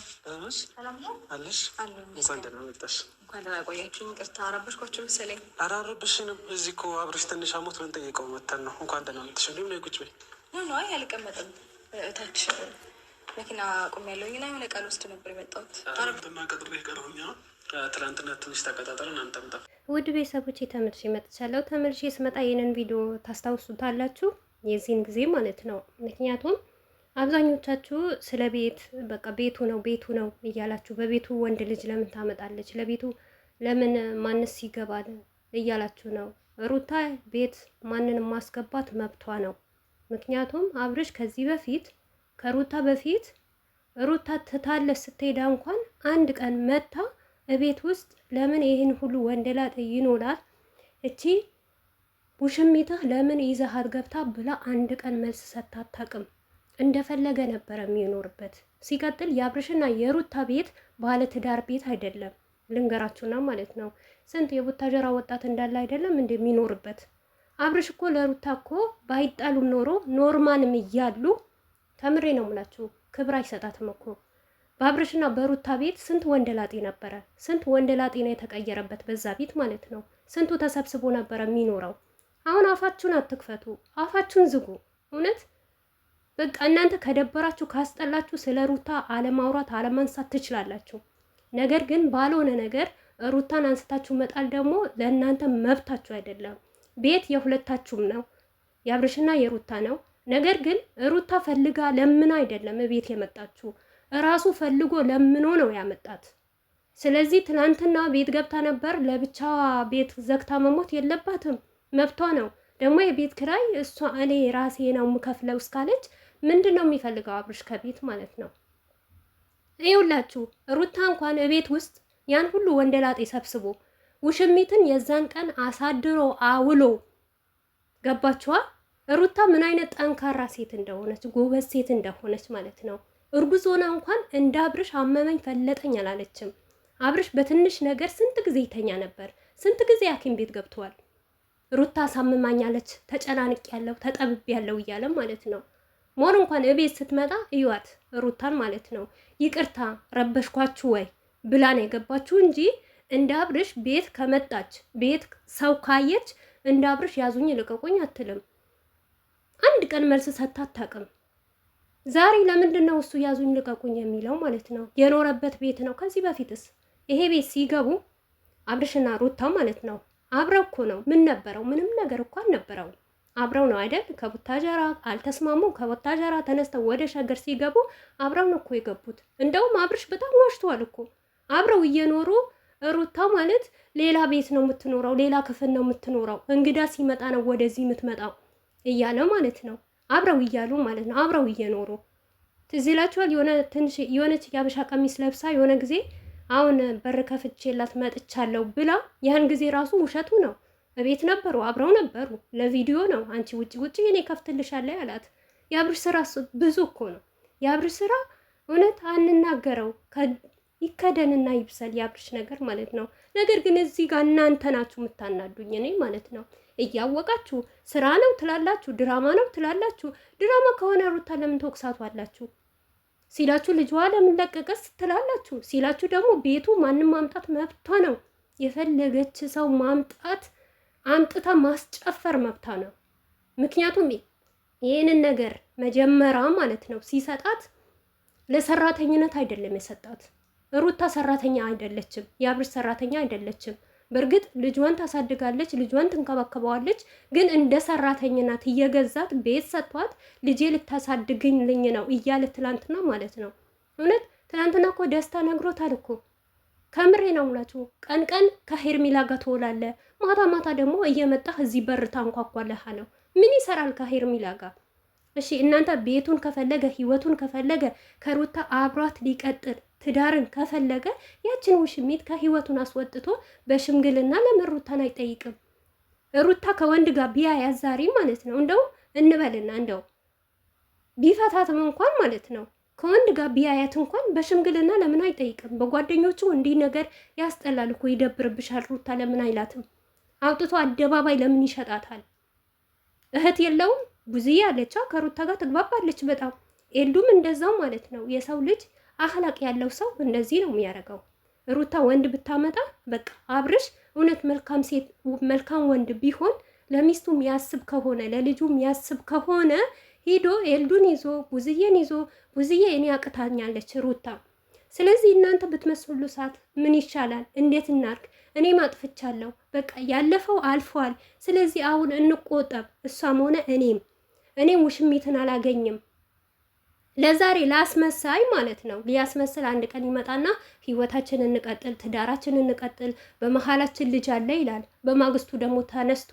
ነው? ሰላም ነው አለሽ? እንኳን ደህና መጣሽ። እንኳን ደህና ቆያችሁኝ። ይቅርታ አረበሽኳችሁ መሰለኝ። ኧረ አረበሽንም። እዚህ እኮ አብረሽ ትንሽ አሞት ልንጠይቀው መተን ነው። እንኳን ደህና መጣሽ። እንዲሁም ነው ቁጭ በይ። አይ አልቀመጥም። እታች መኪና ቆሜያለሁኝ እና የሆነ ቃል ውስጥ ነበር የመጣሁት። አረብትና ቀጥሬ ቀረሁኛ። ትናንትና ትንሽ ተቀጣጠርን። አንተምጣ ውድ ቤተሰቦች ተመልሼ መጥቻለሁ። ተመልሼ ስመጣ ይህንን ቪዲዮ ታስታውሱታላችሁ፣ የዚህን ጊዜ ማለት ነው። ምክንያቱም አብዛኞቻችሁ ስለ ቤት በቃ ቤቱ ነው እያላችሁ በቤቱ ወንድ ልጅ ለምን ታመጣለች፣ ለቤቱ ለምን ማንስ ይገባል እያላችሁ ነው። ሩታ ቤት ማንንም ማስገባት መብቷ ነው። ምክንያቱም አብርሽ ከዚህ በፊት ከሩታ በፊት ሩታ ትታለች ስትሄዳ እንኳን አንድ ቀን መታ እቤት ውስጥ ለምን ይህን ሁሉ ወንደላጤ ይኖራል እቺ ውሽሚትህ ለምን ይዘሃት ገብታ ብላ አንድ ቀን መልስ ሰጥታ አታውቅም። እንደፈለገ ነበረ የሚኖርበት። ሲቀጥል የአብርሽና የሩታ ቤት ባለ ትዳር ቤት አይደለም፣ ልንገራችሁና ማለት ነው። ስንት የቡታጀራ ወጣት እንዳለ አይደለም እንደሚኖርበት። አብርሽ እኮ ለሩታ እኮ ባይጣሉ ኖሮ ኖርማንም እያሉ ተምሬ ነው የምላችሁ ክብር አይሰጣትም እኮ። በአብርሽና በሩታ ቤት ስንት ወንደላጤ ነበረ፣ ስንት ወንደላጤ ነው የተቀየረበት በዛ ቤት ማለት ነው። ስንቱ ተሰብስቦ ነበረ የሚኖረው። አሁን አፋችሁን አትክፈቱ፣ አፋችሁን ዝጉ። እውነት በቃ እናንተ ከደበራችሁ ካስጠላችሁ ስለ ሩታ አለማውራት አለማንሳት ትችላላችሁ። ነገር ግን ባልሆነ ነገር ሩታን አንስታችሁ መጣል ደግሞ ለእናንተ መብታችሁ አይደለም። ቤት የሁለታችሁም ነው፣ የአብርሽና የሩታ ነው። ነገር ግን ሩታ ፈልጋ ለምን አይደለም ቤት የመጣችሁ፣ እራሱ ፈልጎ ለምኖ ነው ያመጣት። ስለዚህ ትናንትና ቤት ገብታ ነበር፣ ለብቻዋ ቤት ዘግታ መሞት የለባትም፣ መብቷ ነው። ደግሞ የቤት ክራይ እሷ እኔ ራሴ ነው የምከፍለው እስካለች ምንድን ነው የሚፈልገው አብርሽ ከቤት ማለት ነው? ይኸውላችሁ ሩታ እንኳን እቤት ውስጥ ያን ሁሉ ወንደላጤ ሰብስቦ ውሽሚትን የዛን ቀን አሳድሮ አውሎ ገባችኋ? ሩታ ምን አይነት ጠንካራ ሴት እንደሆነች ጎበዝ ሴት እንደሆነች ማለት ነው። እርጉዝ ሆና እንኳን እንደ አብርሽ አመመኝ ፈለጠኝ አላለችም። አብርሽ በትንሽ ነገር ስንት ጊዜ ይተኛ ነበር፣ ስንት ጊዜ ሐኪም ቤት ገብተዋል። ሩታ አሳምማኛለች፣ ተጨናንቅ ያለው ተጠብብ ያለው እያለ ማለት ነው። ሞር እንኳን እቤት ስትመጣ እዩዋት ሩታን ማለት ነው። ይቅርታ ረበሽኳችሁ ወይ ብላ ነው የገባችሁ እንጂ እንደ አብርሽ ቤት ከመጣች ቤት ሰው ካየች እንደ አብርሽ ያዙኝ ልቀቁኝ አትልም። አንድ ቀን መልስ ሰጥታ አታውቅም። ዛሬ ለምንድን ነው እሱ ያዙኝ ልቀቁኝ የሚለው ማለት ነው? የኖረበት ቤት ነው። ከዚህ በፊትስ ይሄ ቤት ሲገቡ አብርሽና ሩታ ማለት ነው አብረው እኮ ነው። ምን ነበረው? ምንም ነገር እኮ አልነበረው። አብረው ነው አይደል? ከቡታጀራ አልተስማሙም። ከቡታጀራ ተነስተው ወደ ሸገር ሲገቡ አብረው ነው እኮ የገቡት። እንደውም አብርሽ በጣም ዋሽቷል እኮ። አብረው እየኖሩ ሩታ ማለት ሌላ ቤት ነው የምትኖረው፣ ሌላ ክፍል ነው የምትኖረው፣ እንግዳ ሲመጣ ነው ወደዚህ የምትመጣው እያለ ማለት ነው። አብረው እያሉ ማለት ነው፣ አብረው እየኖሩ ትዝ ይላችኋል። የሆነች የአበሻ ቀሚስ ለብሳ የሆነ ጊዜ አሁን በር ከፍቼላት መጥቻለሁ ብላ ያን ጊዜ ራሱ ውሸቱ ነው። ቤት ነበሩ፣ አብረው ነበሩ። ለቪዲዮ ነው። አንቺ ውጪ እኔ ከፍትልሻለሁ ያላት። የአብርሽ ስራ ብዙ እኮ ነው። የአብርሽ ስራ እውነት አንናገረው፣ ይከደንና ይብሰል የአብርሽ ነገር ማለት ነው። ነገር ግን እዚህ ጋር እናንተ ናችሁ የምታናዱኝ እኔ ማለት ነው። እያወቃችሁ ስራ ነው ትላላችሁ፣ ድራማ ነው ትላላችሁ። ድራማ ከሆነ ሩታ ለምን ተወቅሳቷላችሁ? ሲላችሁ ልጇ ለምን ለቀቀስ ትላላችሁ። ሲላችሁ ደግሞ ቤቱ ማንም ማምጣት መብቷ ነው። የፈለገች ሰው ማምጣት አምጥታ ማስጨፈር መብቷ ነው። ምክንያቱም ይህንን ነገር መጀመሪያ ማለት ነው ሲሰጣት ለሰራተኝነት አይደለም የሰጣት። ሩታ ሰራተኛ አይደለችም፣ የአብርሽ ሰራተኛ አይደለችም። በእርግጥ ልጇን ታሳድጋለች፣ ልጇን ትንከባከበዋለች። ግን እንደ ሰራተኝነት እየገዛት ቤት ሰጥቷት ልጄ ልታሳድግልኝ ነው እያለ ትላንትና ማለት ነው። እውነት ትላንትና እኮ ደስታ ነግሮታል እኮ። ከምሬ ነው ሙላችሁ። ቀን ቀን ከሄርሚላ ጋር ትውላለህ፣ ማታ ማታ ደግሞ እየመጣህ እዚህ በር ታንኳኳለህ አለው። ምን ይሰራል ከሄርሚላ ጋር? እሺ እናንተ ቤቱን ከፈለገ ህይወቱን ከፈለገ ከሩታ አብሯት ሊቀጥል ትዳርን ከፈለገ ያችን ውሽሚት ከህይወቱን አስወጥቶ በሽምግልና ለምን ሩታን አይጠይቅም? ሩታ ከወንድ ጋር ቢያያዝ ዛሬ ማለት ነው እንደው እንበልና እንደው ቢፈታትም እንኳን ማለት ነው ከወንድ ጋር ቢያያት እንኳን በሽምግልና ለምን አይጠይቅም? በጓደኞቹ እንዲህ ነገር ያስጠላል እኮ ይደብርብሻል ሩታ ለምን አይላትም? አውጥቶ አደባባይ ለምን ይሸጣታል? እህት የለውም? ብዙዬ አለቻ ከሩታ ጋር ትግባባለች በጣም። ኤልዱም እንደዛው ማለት ነው። የሰው ልጅ አህላቅ ያለው ሰው እንደዚህ ነው የሚያደርገው። ሩታ ወንድ ብታመጣ በቃ አብርሽ እውነት መልካም ሴት መልካም ወንድ ቢሆን ለሚስቱ የሚያስብ ከሆነ ለልጁ የሚያስብ ከሆነ ሂዶ ኤልዱን ይዞ ቡዝዬን ይዞ ቡዝዬ እኔ አቅታኛለች ሩታ፣ ስለዚህ እናንተ ብትመስሉ ሰዓት ምን ይሻላል? እንዴት እናርግ? እኔ ማጥፍቻለሁ፣ በቃ ያለፈው አልፏል። ስለዚህ አሁን እንቆጠብ፣ እሷም ሆነ እኔም ውሽሚትን አላገኝም። ለዛሬ ላስመሳይ ማለት ነው። ሊያስመስል አንድ ቀን ይመጣና ህይወታችን እንቀጥል፣ ትዳራችን እንቀጥል፣ በመሀላችን ልጅ አለ ይላል። በማግስቱ ደግሞ ተነስቶ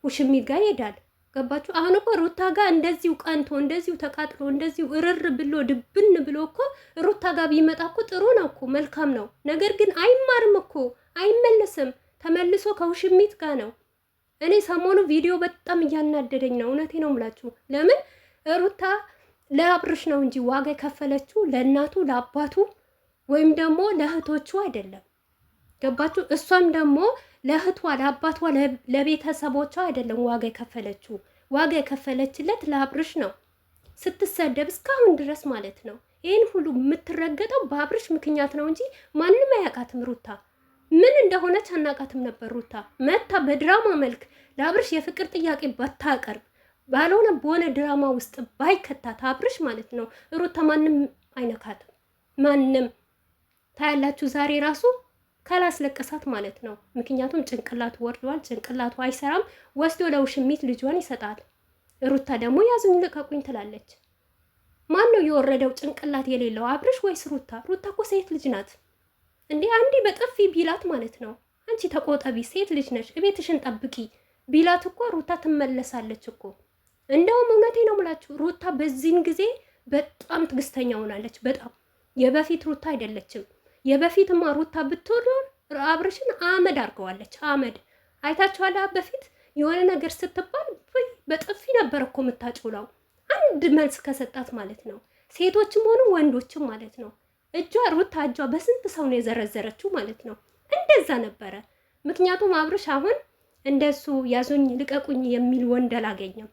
ውሽሚት ጋር ይሄዳል። ገባችሁ? አሁን እኮ ሩታ ጋር እንደዚሁ ቀንቶ እንደዚሁ ተቃጥሎ እንደዚሁ እርር ብሎ ድብን ብሎ እኮ ሩታ ጋር ቢመጣ እኮ ጥሩ ነው እኮ መልካም ነው። ነገር ግን አይማርም እኮ አይመለስም። ተመልሶ ከውሽሚት ጋር ነው። እኔ ሰሞኑ ቪዲዮ በጣም እያናደደኝ ነው። እውነቴ ነው የምላችሁ። ለምን ሩታ ለአብርሽ ነው እንጂ ዋጋ የከፈለችው ለእናቱ ለአባቱ ወይም ደግሞ ለእህቶቹ አይደለም። ገባችሁ? እሷም ደግሞ ለእህቷ ለአባቷ ለቤተሰቦቿ አይደለም ዋጋ የከፈለችው። ዋጋ የከፈለችለት ለአብርሽ ነው። ስትሰደብ እስካሁን ድረስ ማለት ነው። ይህን ሁሉ የምትረገጠው በአብርሽ ምክንያት ነው እንጂ ማንም አያውቃትም። ሩታ ምን እንደሆነች አናውቃትም ነበር። ሩታ መታ በድራማ መልክ ለአብርሽ የፍቅር ጥያቄ ባታቀርብ ባልሆነ በሆነ ድራማ ውስጥ ባይከታት አብርሽ ማለት ነው ሩታ ማንም አይነካትም። ማንም ታያላችሁ። ዛሬ ራሱ ካላስለቀሳት ማለት ነው። ምክንያቱም ጭንቅላቱ ወርዷል፣ ጭንቅላቱ አይሰራም። ወስዶ ለውሽሚት ልጇን ይሰጣል። ሩታ ደግሞ ያዙኝ ልቀቁኝ ትላለች። ማን ነው የወረደው ጭንቅላት የሌለው አብርሽ ወይስ ሩታ? ሩታ እኮ ሴት ልጅ ናት እንዴ! አንዴ በጥፊ ቢላት ማለት ነው አንቺ ተቆጠቢ፣ ሴት ልጅ ነሽ፣ እቤትሽን ጠብቂ ቢላት እኮ ሩታ ትመለሳለች እኮ። እንደውም እውነቴ ነው የምላችሁ ሩታ በዚህን ጊዜ በጣም ትዕግስተኛ ሆናለች። በጣም የበፊት ሩታ አይደለችም። የበፊትማ ሩታ ብትሆን አብርሽን አመድ አድርገዋለች። አመድ አይታችኋል። በፊት የሆነ ነገር ስትባል በጥፊ ነበር እኮ የምታጮላው አንድ መልስ ከሰጣት ማለት ነው። ሴቶችም ሆኑ ወንዶችም ማለት ነው። ሩታ እጇ በስንት ሰው ነው የዘረዘረችው ማለት ነው። እንደዛ ነበረ። ምክንያቱም አብርሽ አሁን እንደሱ ያዙኝ ልቀቁኝ የሚል ወንድ አላገኘም።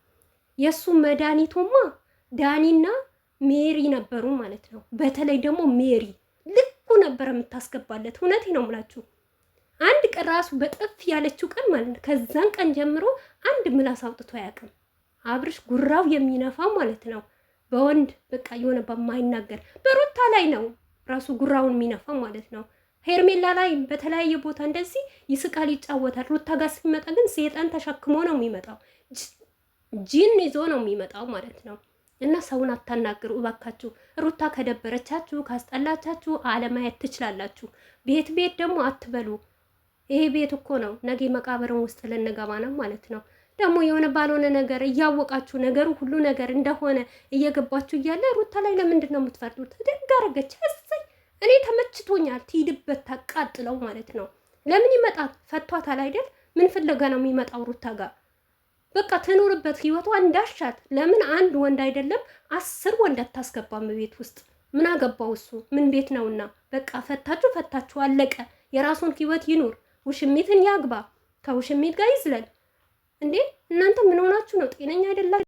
የእሱ መድኃኒቱማ ዳኒና ሜሪ ነበሩ ማለት ነው። በተለይ ደግሞ ሜሪ ልኩ ነበር የምታስገባለት። እውነቴ ነው የምላችሁ። አንድ ቀን ራሱ በጥፍ ያለችው ቀን ማለት ነው ከዛን ቀን ጀምሮ አንድ ምላስ አውጥቶ አያውቅም። አብርሽ ጉራው የሚነፋው ማለት ነው በወንድ በቃ የሆነ በማይናገር በሩታ ላይ ነው ራሱ ጉራውን የሚነፋው ማለት ነው። ሄርሜላ ላይ በተለያየ ቦታ እንደዚህ ይስቃል፣ ይጫወታል። ሩታ ጋር ሲመጣ ግን ሴጣን ተሸክሞ ነው የሚመጣው፣ ጂን ይዞ ነው የሚመጣው ማለት ነው። እና ሰውን አታናግሩ እባካችሁ። ሩታ ከደበረቻችሁ ካስጠላቻችሁ አለማየት ትችላላችሁ። ቤት ደግሞ አትበሉ። ይሄ ቤት እኮ ነው ነገ መቃብርን ውስጥ ልንገባ ነው ማለት ነው። ደግሞ የሆነ ባልሆነ ነገር እያወቃችሁ ነገሩ ሁሉ ነገር እንደሆነ እየገባችሁ እያለ ሩታ ላይ ለምንድን ነው የምትፈርዱት? ደግ አደረገች። እሰይ እኔ ተመችቶኛል። ትሂድበት ታቃጥለው ማለት ነው። ለምን ይመጣል? ፈቷታል አይደል? ምን ፍለጋ ነው የሚመጣው ሩታ ጋር? በቃ ትኖርበት ህይወቷ እንዳሻት። ለምን አንድ ወንድ አይደለም 10 ወንድ አታስገባም ቤት ውስጥ? ምን አገባው እሱ? ምን ቤት ነውና? በቃ ፈታችሁ አለቀ። የራሱን ህይወት ይኑር። ውሽሚትን ያግባ፣ ከውሽሚት ጋር ይዝለል። እንዴ እናንተ ምን ሆናችሁ ነው? ጤነኛ አይደላችሁ።